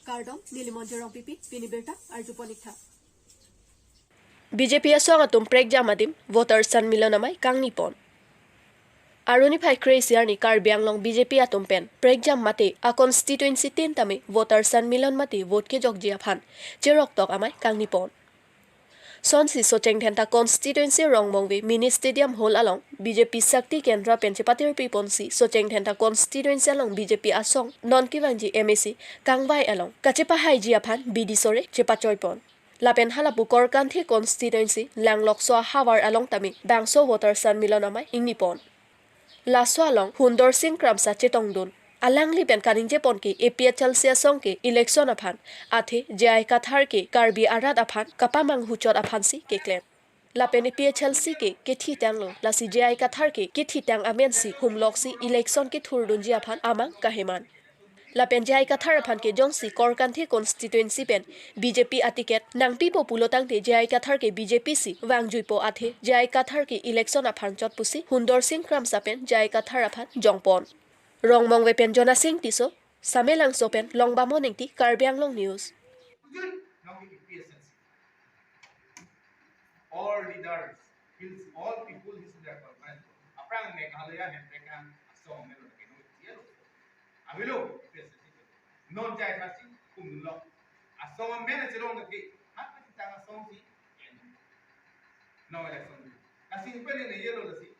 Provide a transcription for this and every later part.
Kardom, Nilimonjerong Pipi, Piniberta, Arjuponikta. BJP asong atum prek jamadim voter sanmilanamai kangnipon. Aruni phai Kresiarni KARBI ANGLONG BJP atum pen prek jam mate a constituency tentame voter sanmilan mate vote ke jogjia phan cherok tok amai kangnipon. Sonsi socheng thenta constituency rongmongwe mini stadium hall along BJP Sakti Kendra Penchepatir Piponsi socheng thenta constituency along BJP asong non kiwanji MAC kangbai along kachepa haiji aphan bidisore chepa choipon. Lapen halapu korkanthi constituency langlok so hawar along tami bangso voter sanmilan amai ingnipon. Laso along Hundor Singh Kramsa Chetongdun alangli pen kaninje ponki APHL song ke election aphan athe jai kathar ke KARBI arat aphan kapamang huchot aphansi ke claim lapen APHL ke kethi tanglo lasi jai kathar ke kethi tang amensi humloksi election ke thurdun ji aphan amang kaheman lapen jai kathar aphan ke jongsi korkanthi constituency pen BJP atiket nangpi populotang te jai kathar ke BJP si wangjuipo athe jai kathar ke election aphan chot pusi Hundor Singh Kramsa pen jai kathar aphan jongpon Rongmong wepen Jona Singh tiso, Samelang sopen Longba Morning ti KARBI ANGLONG News. All leaders, all people is there for man. Aprang Meghalaya Hendrekan song melo kenu tiel. Avilo non jai thasi kumlo. Asong men chelo ngki. Hat ti tang song si. No election. Kasi pen ne yelo lasi.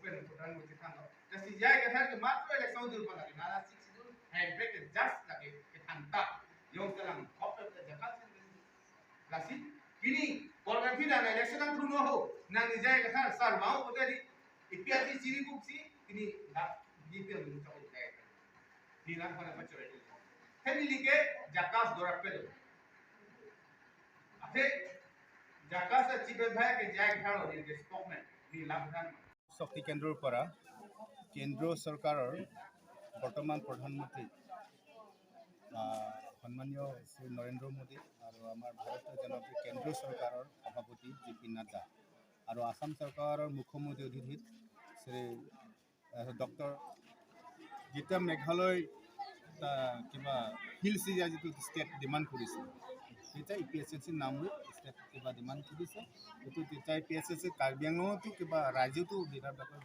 Pen putan mo ti thang. Kasi jai ka thar ke matro election dur pa lagi. Nala 6 dur handbrake just lagi ke thanta. Yong talang hop the jakat. Lasi kini korkanthi na election ang thruno ho na ni jai ka thar sar mau poteri ipiati siri kupsi kini na dipel mu chau jai ni na khana pachore theni like jakas dorak pelo ate jakas chibe bhai ke jai kharo ni spokesman ni labhan শক্তি কেন্দ্ৰৰ পৰা কেন্দ্ৰীয় চৰকাৰৰ বৰ্তমান প্ৰধানমন্ত্ৰী সন্মানীয় শ্ৰী নৰেন্দ্ৰ মোদী আৰু আমাৰ ভাৰতীয় জনপ্ৰিয় কেন্দ্ৰীয় চৰকাৰৰ সভাপতি JP নাড্ডা আৰু আসাম চৰকাৰৰ মুখ্যমন্ত্ৰী অধিহিত শ্ৰী ডক্টৰ যেতিয়া মেঘালয় কিবা হিলছ এৰিয়া যিটো ষ্টেট ডিমাণ্ড কৰিছে তেতিয়া EPSLC নাম লৈ ষ্টেট কিবা ডিমাণ্ড কৰিছে এইটো তেতিয়া EPSLC কাৰ্বি আংলঙতো কিবা ৰাজ্যতো লিডাৰবিলাকৰ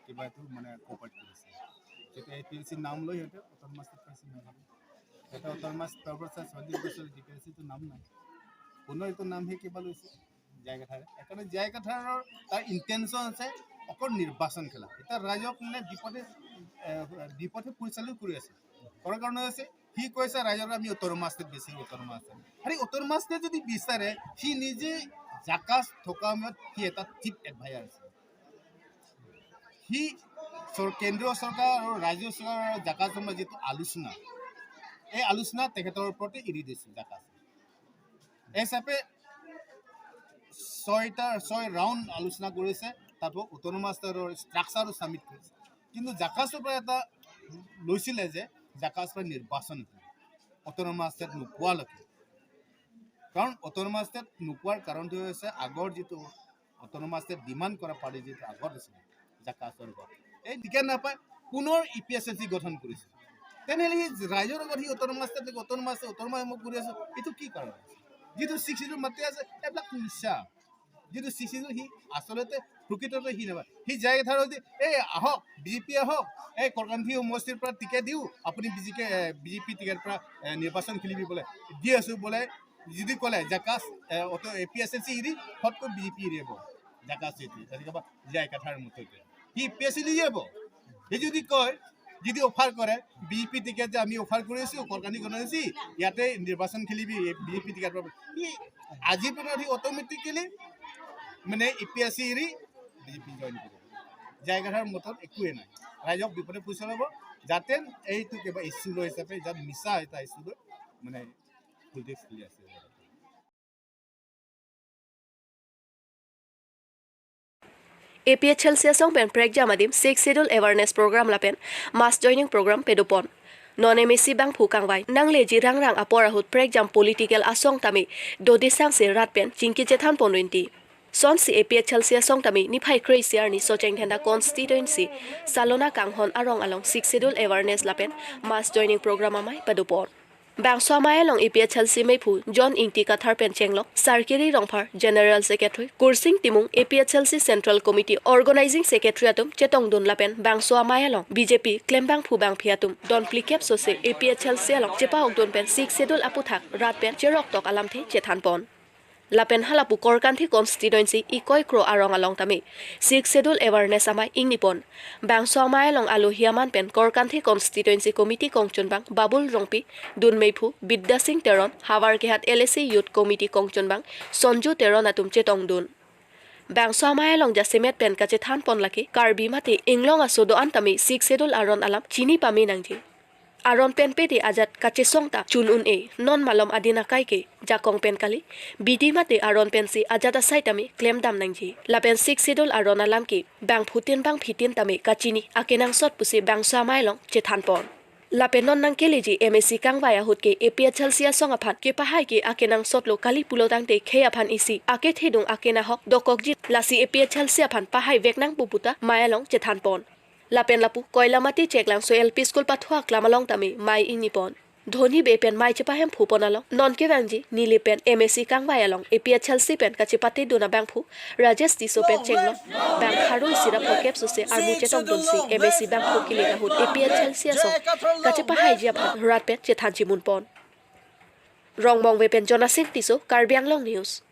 কিবা এইটো মানে কোপাৰেট কৰিছে তেতিয়া EPSLC নাম লৈ সিহঁতে অট'নমাছ পাইছে মেঘালয় এটা অট'নমাছ তাৰপৰা 36 বছৰ EPSLCটো নাম নাই পুনৰ এইটো নামহে কিবা লৈছে জয় কাঠাৰ সেইকাৰণে জয় কাঠাৰৰ তাৰ ইণ্টেনশ্যন আছে অকল নিৰ্বাচন খেলা এতিয়া ৰাইজক মানে বিপথে পৰিচালিত কৰি আছে কৰাৰ কাৰণে আছে সি কৈছে ৰাইজক আমি অট'নমাছতে বেছি অট'নমাছ আৰু অট'নমাছতে যদি বিচাৰে সি নিজে জাকাজ থকা সময়ত সি এটা চিফ এডভাইজাৰ আছে সি কেন্দ্ৰীয় চৰকাৰ আৰু ৰাজ্য চৰকাৰৰ জাকাজ সম্বন্ধে যিটো আলোচনা এই আলোচনা তেখেতৰ ওপৰতে এৰি দিছে জাকাজ এই হিচাপে 6 ৰাউণ্ড আলোচনা কৰিছে তাতো অট'নমাছৰ ষ্ট্ৰাকচাৰো সামিল কৰিছে কিন্তু জাকাজৰ পৰা এটা লৈছিলে যে জাকাজ পৰা নিৰ্বাচন অট'নমাছ নোপোৱালৈকে কাৰণ অট'নমাছ নোপোৱাৰ কাৰণটো হৈছে আগৰ যিটো অট'নমাছ ডিমাণ্ড কৰা পাৰ্টি যিটো আগত আছিলে জাকাজৰ ওপৰত এই টিকেট নাপায় পুনৰ EPSLC গঠন কৰিছে তেনেহ'লে ৰাইজৰ লগত সি অট'নমাছ মোক কৰি আছে এইটো কি কাৰণ যিটো 6 সিটো মাতি আছে এইবিলাক মিছা যিটো 6 সিটো সি আচলতে প্ৰকৃততে সি নাপায় সি যায় ধাৰত এই আহক BJP আহক এই কৰকান্থি সমষ্টিৰ পৰা টিকেট দিওঁ আপুনি BJP টিকেট পৰা নিৰ্বাচন খেলিব বোলে দি আছোঁ বোলে যদি ক'লে জাকাজ EPSLC এৰি ফটকৈ BJP এৰিব জাকাজ এৰি তেনেকুৱা যায় কাঠাৰ মুঠতে সি EPSLC এৰিব সি যদি কয় যদি অফাৰ কৰে BJP টিকেট যে আমি অফাৰ কৰি আছোঁ কৰকান্থি গণেশী ইয়াতে নিৰ্বাচন খেলিবি BJP টিকেট সি আজিৰ পৰা সি অট'মেটিকেলি মানে EPSLC এৰি BJP জইন কৰিব জায়গাৰ মতত একোৱে নাই ৰাইজক বিপদে পৰিচালিব যাতে এইটো কিবা ইস্যু লৈ হিচাপে যাত মিছা এটা ইস্যু লৈ মানে পলিটিক্স খেলি আছে APHL song pen prek jamadim 6 schedule awareness program lapen mass joining program pedopon non MAC bang phukang bai nangle ji rang apora hut prek jam political asong tami dodi sang se rat pen chingki chethan ponwinti son si APHL song tami ni phai Kresiar ni socheng thenda constituency salona kanghon arong along 6 schedule awareness lapen mass joining program amai pedopon Bangso Mayalong APHLC Meipu John Ingti Kathar Penchenglok Sarkiri Rongphar General Secretary Kursing Timung APHLC Central Committee Organizing Secretary Atum Chetong Dun Lapen Bangso Mayalong BJP Klembang Phubang Phiatum Don Plikep Sose APHLC Along Chepa Okdon Pen Sik Sedul Aputhak Rat Pen Cherok Tok Alamthe Chethan Pon Lapen halapu Korkanthi constituency ikoi kro arong along tami Sik Sedul awareness amai ingnipon Bangso Mayalong alu hiaman pen Korkanthi constituency committee kongchunbang Babul Rongpi Dun Meipu Bidda Singh Teron Hawar Kehat LSC Youth Committee kongchunbang Sonju Teron atum Chetong Dun Bangso Mayalong jasemet pen kachethan pon laki Karbi mati inglong asodo antami Sik Sedul aron alam chini pami nangji Aron pen peti ajat kache songta chunun e non malom adina kaike jakong pen kali bidi mate aron pen si ajata saitami claim dam nangji la pen 6 sidol aron alam ki bang phutin bang phitin tami kachini akenang sot pusi bang samailong chethan pon la pen non nang keleji MSC kangwaya hutke APHLC song aphan ke pahai ke akenang sot lo kali pulodang te khe aphan isi ake thedung akena hok dokokji lasi APHLC aphan pahai veknang puputa mayalong chethan pon Lapen lapu koilamati ceklang so LP school pathua klamalong tami mai inipon dhoni bepen mai chepahem phuponalong non ke wangji nili pen MSC kangwayalong APHLC pen kachipati duna bangphu Rajesh Tiso pen chenglong bang haroi sira phokep sose armu chetong donsi MSC bangphu kilega hut APHLC so kachipahai jia phat rat pen chethanchi munpon rongmong we pen Jona Singh Tiso KARBI ANGLONG News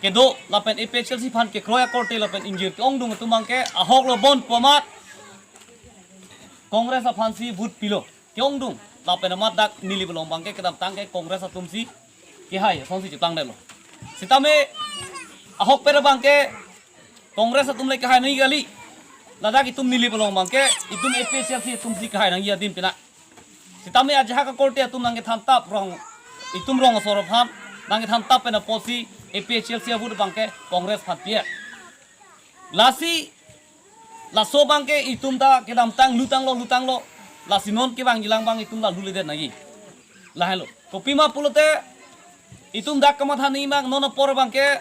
Kedo lapen APHLC fan ke kroya korte lapen injir ong dung tumang ke ahok lo bon pomat Kongres fan si vut pilo kyong dung lapen amat dak nili belong bangke kedam tangke kongres tumsi ke hai sonsi chitang delo sitame ahok pera bangke kongres tumle ke hai nai gali ladak itum nili belong bangke itum APHLC tumsi ke hai nang ya dim pina sitame ajha ka korte tum nang ke thantap rong itum rong sorop ham nang ke thantap pena posi APHLC abud bangke kongres phatia lasi laso bangke itum da kedam tang lutang lo lasi non ke bang jilang bang itum la lule de nagi lahelo kopima pulote itum da kamathani mang non por bangke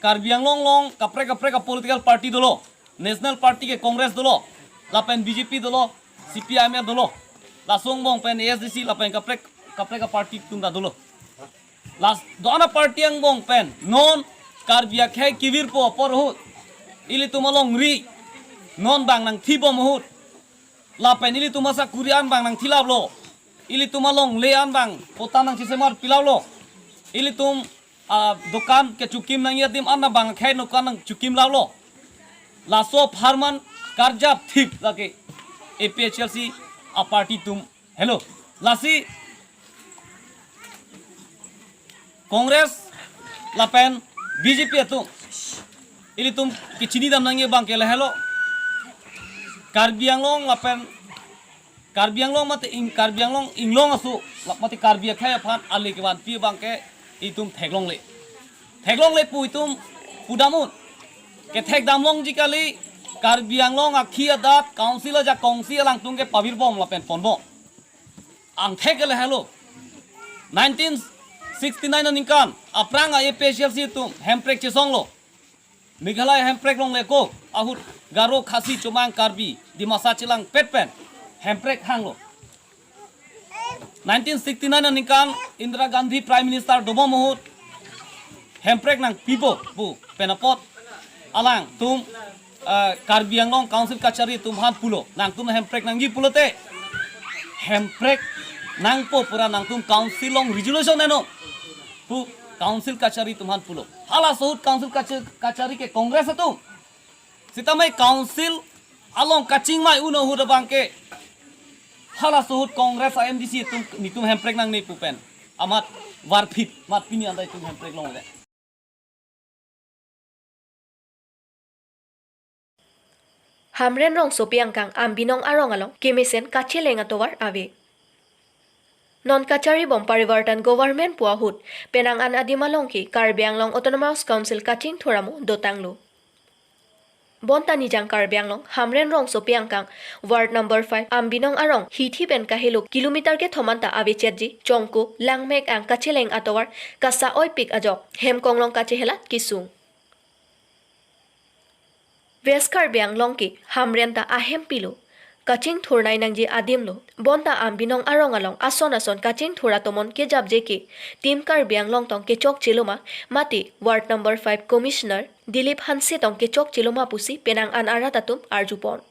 KARBI ANGLONG long kapre ka political party dolo national party ke kongres dolo lapen BJP dolo CPIM dolo lasong bong pen ASDC lapen kapre ka party tum da dolo Las dona party ang bong pen non KARBI akhe kibir po porhut ili tumalong ri non bang nang thibo mohut la pen ili tumasa kurian bang nang thilablo ili tumalong lean bang pota nang sisemar pilawlo ili tum dokan ke chukim nang yadim anna bang khay nokan nang chukim lawlo laso farman karja thip lake APHLC a party tum hello lasi Kongres lapen BJP atum ili tum kichini dam nangi bang kela hello KARBI ANGLONG lapen KARBI ANGLONG mate KARBI ANGLONG inglong asu mate KARBI khay aphan ali ke ban pi bang ke itum theglong le pu itum pudamun ke thek damlong jikali KARBI ANGLONG akhi adat council ja council lang tung ke pabir bom lapen ponbo ang thekele hello 1969 ningkan apranga APHLC tum hemprek chesonglo Meghalaya hemprek long leko ahut garo khasi chomang KARBI di masa chilang petpen hemprek hanglo 1969 ningkan Indira Gandhi Prime Minister dobo mohut hemprek nang pipo bu penapot alang tum KARBI ANGLONG council kachari tum han pulo nang tum hemprek nang gi pulote hemprek nang po pura nang tum council long resolution neno pu council kachari tumhan pulo hala sohut council kachari ke kongres atum sitamai council along kaching mai uno hu bangke hala sohut kongres IMDC tum nitum hemprek nang nei pupen amat warphit mat pini andai tum hemprek long le Hamren rong sopiang kang ambinong arong along kemesen kachelenga towar ave Non kachari bom parivartan government puahut penang an adimalongki KARBI ANGLONG Autonomous Council kaching thoramu dotanglu Bontani jang KARBI ANGLONG hamren rong sopiang kang ward number 5 ambinong arong hithi ben kahelu kilometer ke thomanta avichetji chongku langmek ang kacheleng atowar kasa oipik ajok hemkonglong kachehelat kisung West KARBI ANGLONG ki hamren ta ahem pilu Kaching thurnai nangji adim lo bonta ambinong arong along ason kaching thura tomon ke jab jeki Team KARBI ANGLONG tong ke chok chiloma mati Ward number 5 Commissioner Dilip Hanse tong ke chok chiloma pusi penang an aratatum arjupon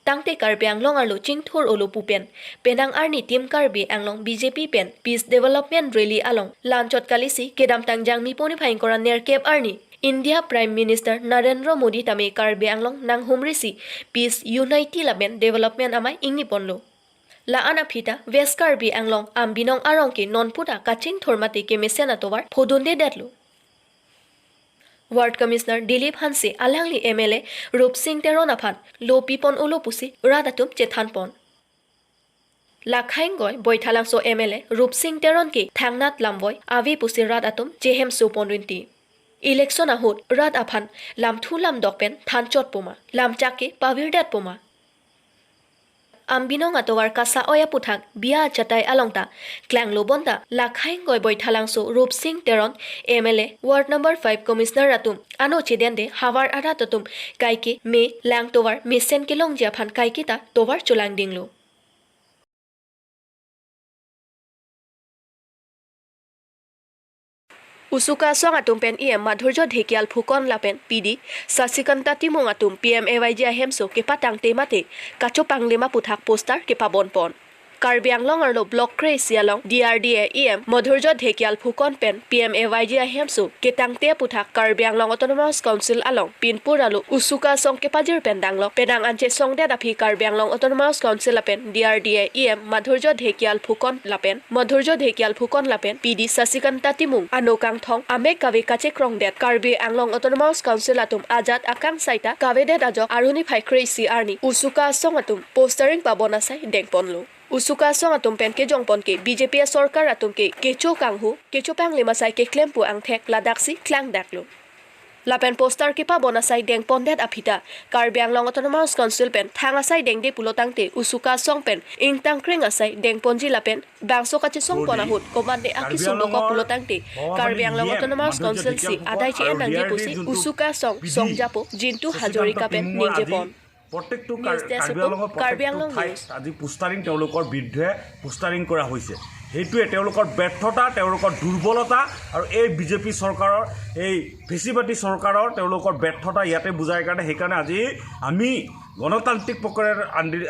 Tangte KARBI ANGLONG arlo chingthur olo pupen penang arni Team KARBI ANGLONG BJP pen Peace Development Rally along lanchot kalisi kedam tangjang miponi phain koran nerkep arni India Prime Minister Narendra Modi tame KARBI ANGLONG nang humrisi Peace Unity Laben Development amai ingni ponlo La ana phita West KARBI ANGLONG ambinong arongke nonputa kaching thormate ke mesena tovar phodonde detlo Ward Commissioner Dilip Hanse alangli MLA Rup Singh Teron aphan lopipon ulopusi radatum chethanpon Lakhaingoy boithalangso MLA Rup Singh Teron ke thangnat lamboy avi pusi radatum jehem suponwinti Election ahut rad aphan lam thu lam dokpen thanchot poma lam chake pavirdat poma Ambinong atowar kasa oya puthak bia chatai alongta klang lobonta lakhaingoy boithalangso Rup Singh Teron MLA Ward number 5 Commissioner atum ano chidende hawar aratatum kaike me lang towar mesen kelong japhan kaikita towar chulang dinglo Usuka song atum pen madhurjo dhekial phukon lapen PD sasikanta timung atum PMAYG ahemso ke patang temate kacho panglema puthak poster ke pabon pon KARBI ANGLONG arlo block crazy along DRDA madhurjo dhekial phukon pen PMAYG ahemso ke tangte puthak KARBI ANGLONG Autonomous Council along pinpur alo usuka song ke pajir pen danglo penang anche song de dapi KARBI ANGLONG Autonomous Council lapen DRDA madhurjo dhekial phukon lapen PD sasikanta timung anokang thong ame kawe kache krong det KARBI ANGLONG Autonomous Council atum ajat akang saita kawe det ajok aruni phai crazy arni usuka song atum postering pabona sai dengponlo Usuka song atum pen ke jongpon ke BJP sarkar atum ke kecho kanghu kecho pang lema sai ke klempu angthek ladaksi klang daklo Lapen poster ke pa bonasai deng pondet aphita KARBI ANGLONG Autonomous Council pen thang asai deng de pulotangte usuka song pen ingtang kring asai deng ponji lapen bangso kache song ponahut komande aki sundoko pulotangte KARBI ANGLONG Autonomous Council si adai che enangji pusi usuka song songjapo jintu hajorika pen ningjepon প্ৰত্যেকটো কাৰ্বি আংলং আজি postering তেওঁলোকৰ বিৰুদ্ধে postering কৰা হৈছে সেইটোৱে তেওঁলোকৰ ব্যৰ্থতা তেওঁলোকৰ দুৰ্বলতা আৰু এই বিজেপি চৰকাৰৰ এই ফেচিবাদী চৰকাৰৰ তেওঁলোকৰ ব্যৰ্থতা ইয়াতে বুজাই কাৰণে সেইকাৰণে আজি আমি গণতান্ত্ৰিক প্ৰক্ৰিয়াৰ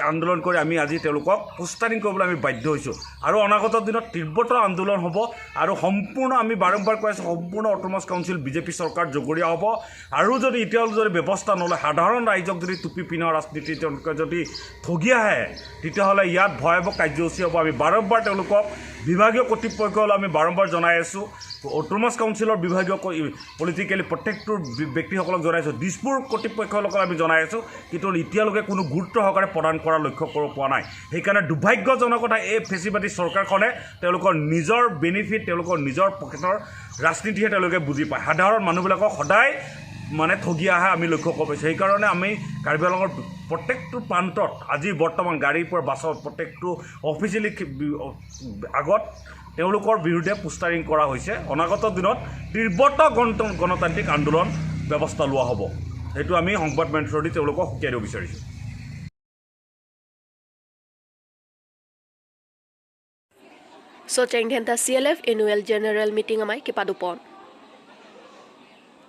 আন্দোলন কৰি আমি আজি তেওঁলোকক পোষ্টাৰিং কৰিবলৈ আমি বাধ্য হৈছোঁ আৰু অনাগত দিনত তীব্ৰতৰ আন্দোলন হ'ব আৰু সম্পূৰ্ণ আমি বাৰম্বাৰ কৈ আছোঁ সম্পূৰ্ণ অট'নমাছ কাউন্সিল বিজেপি চৰকাৰ জগৰীয়া হ'ব আৰু যদি এতিয়াও যদি ব্যৱস্থা নলয় সাধাৰণ ৰাইজক যদি টুপি পিন্ধা ৰাজনীতি তেওঁলোকে যদি ঠগি আহে তেতিয়াহ'লে ইয়াত ভয়াৱহ কাৰ্যসূচী হ'ব আমি বাৰম্বাৰ তেওঁলোকক বিভাগীয় কৰ্তৃপক্ষলৈ আমি বাৰম্বাৰ জনাই আছোঁ অট'নমাছ কাউন্সিলৰ বিভাগীয় পলিটিকেলি প্ৰত্যেকটো ব্যক্তিসকলক জনাইছোঁ দিছপুৰ কৰ্তৃপক্ষসকলক আমি জনাই আছোঁ কিন্তু এতিয়ালৈকে কোনো গুৰুত্ব সহকাৰে প্ৰদান কৰাৰ লক্ষ্য কৰিব পৰা নাই সেইকাৰণে দুৰ্ভাগ্যজনক কথা এই ফেচিবাদী চৰকাৰখনে তেওঁলোকৰ নিজৰ বেনিফিট তেওঁলোকৰ নিজৰ পকেটৰ ৰাজনীতিহে তেওঁলোকে বুজি পায় সাধাৰণ মানুহবিলাকক সদায় মানে ঠগি আহা আমি লক্ষ্য কৰিব পাইছোঁ সেইকাৰণে আমি কাৰ্বি আংলঙৰ প্ৰত্যেকটো প্ৰান্তত আজি বৰ্তমান গাড়ীৰ পৰা বাছত প্ৰত্যেকটো অফিচিয়েলি আগত তেওঁলোকৰ বিৰুদ্ধে পোষ্টাৰিং কৰা হৈছে অনাগত দিনত তীব্ৰতৰ গণতান্ত্ৰিক আন্দোলন ব্যৱস্থা লোৱা হ'ব সেইটো আমি সংবাদ মাধ্যমৰ দি তেওঁলোকক সুকীয়াই দিব বিচাৰিছোঁ Socheng dhenta CLF annual general meeting amai ke padupon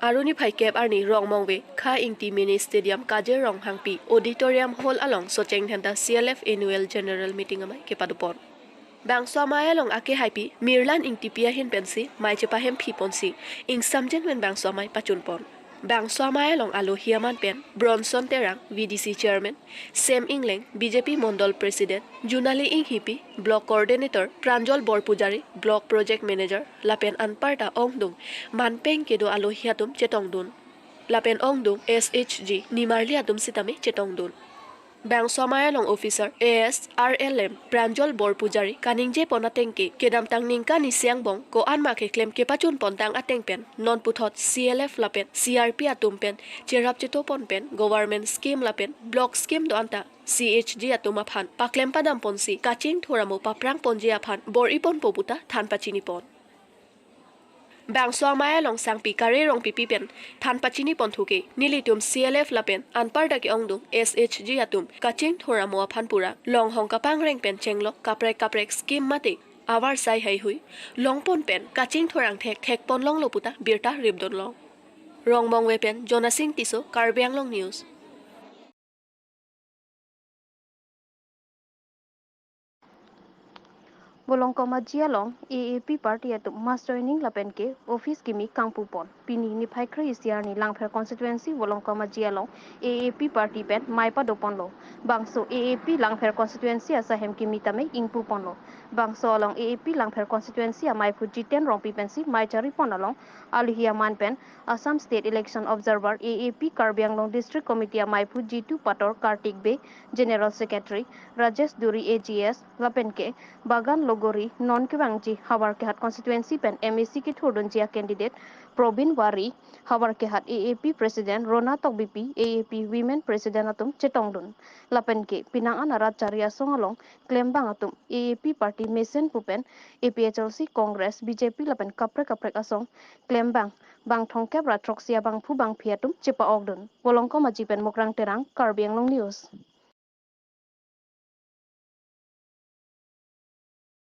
Aruni Phaikep Arni Rongmongwe Kha Ingti Mini Stadium Kaje Rong Hangpi Auditorium Hall along Socheng dhenta CLF annual general meeting amai ke padupon Bangso amai along ake haipi Mirlan Ingti Pia hin pensi mai chepa hem phi ponsi ing samjen wen bangso amai pachunpon Bangso amai along alo hiaman pen Bronson Terang VDC chairman Sam Ingleng BJP Mondol president Junali Ing Hipi block coordinator Pranjol Borpujari block project manager Lapen Anparta Ongdung Manpeng kedo alo hiatum chetongdun Lapen Ongdung SHG Nimarli atum sitame chetongdun Bangso amai along officer AS RLM Pranjol Borpujari Kaningje Ponatengke kedam tang ningka ni siangbong ko anma ke klem ke pachun pontang atengpen non puthot CLF lapen CRP atumpen cherap chito ponpen government scheme lapen block scheme do anta CHG atuma phan paklem padam ponsi kaching thoramo paprang ponji aphan bor ipon poputa than pachini pon Bangso amaya long sang pi kare rong pipi pen than pachini ponthuke nilitum CLF lapen anpar daki ongdung SHG atum kaching thora mo phanpura long hong kapang reng pen chenglo kaprek scheme mate awar sai hai hui longpon pen kaching thorang thek pon long loputa birta ribdon long rong bong we pen Jona Singh Tiso Karbi Anglong News. Bolong koma jialong AAP party at master inning lapen ke office kimi kangpupon pini ni phaikra isiar ni langpher constituency bolong koma jialong AAP party pen maipa dopon lo bangso AAP langpher constituency asa hem kimi tame ingpupon lo bangso along AAP langpher constituency amai pu jiten rompi pensi mai chari pon along alihia man pen Assam State Election Observer AAP Karbi Anglong District Committee amai pu G2 Pator Kartik Be General Secretary Rajesh Duri AGS lapen ke Bagan Logori non Kibangji Habar Kehat constituency pen MAC ke Thordonjia candidate Probin Wari Habar Kehat AAP President Rona Tokbipi AAP Women President atum Chetongdun lapen ke Pinangan Arat Charia Songalong Klembang atum AAP Party Mesen Pupen APHLC Congress BJP lapen kaprek asong Klembang Bang Thongkep Ratroksia Bang Pu Bang Phiatum Chepa Ogdun Wolongko Majipen Mokrang Terang Karbi Anglong News.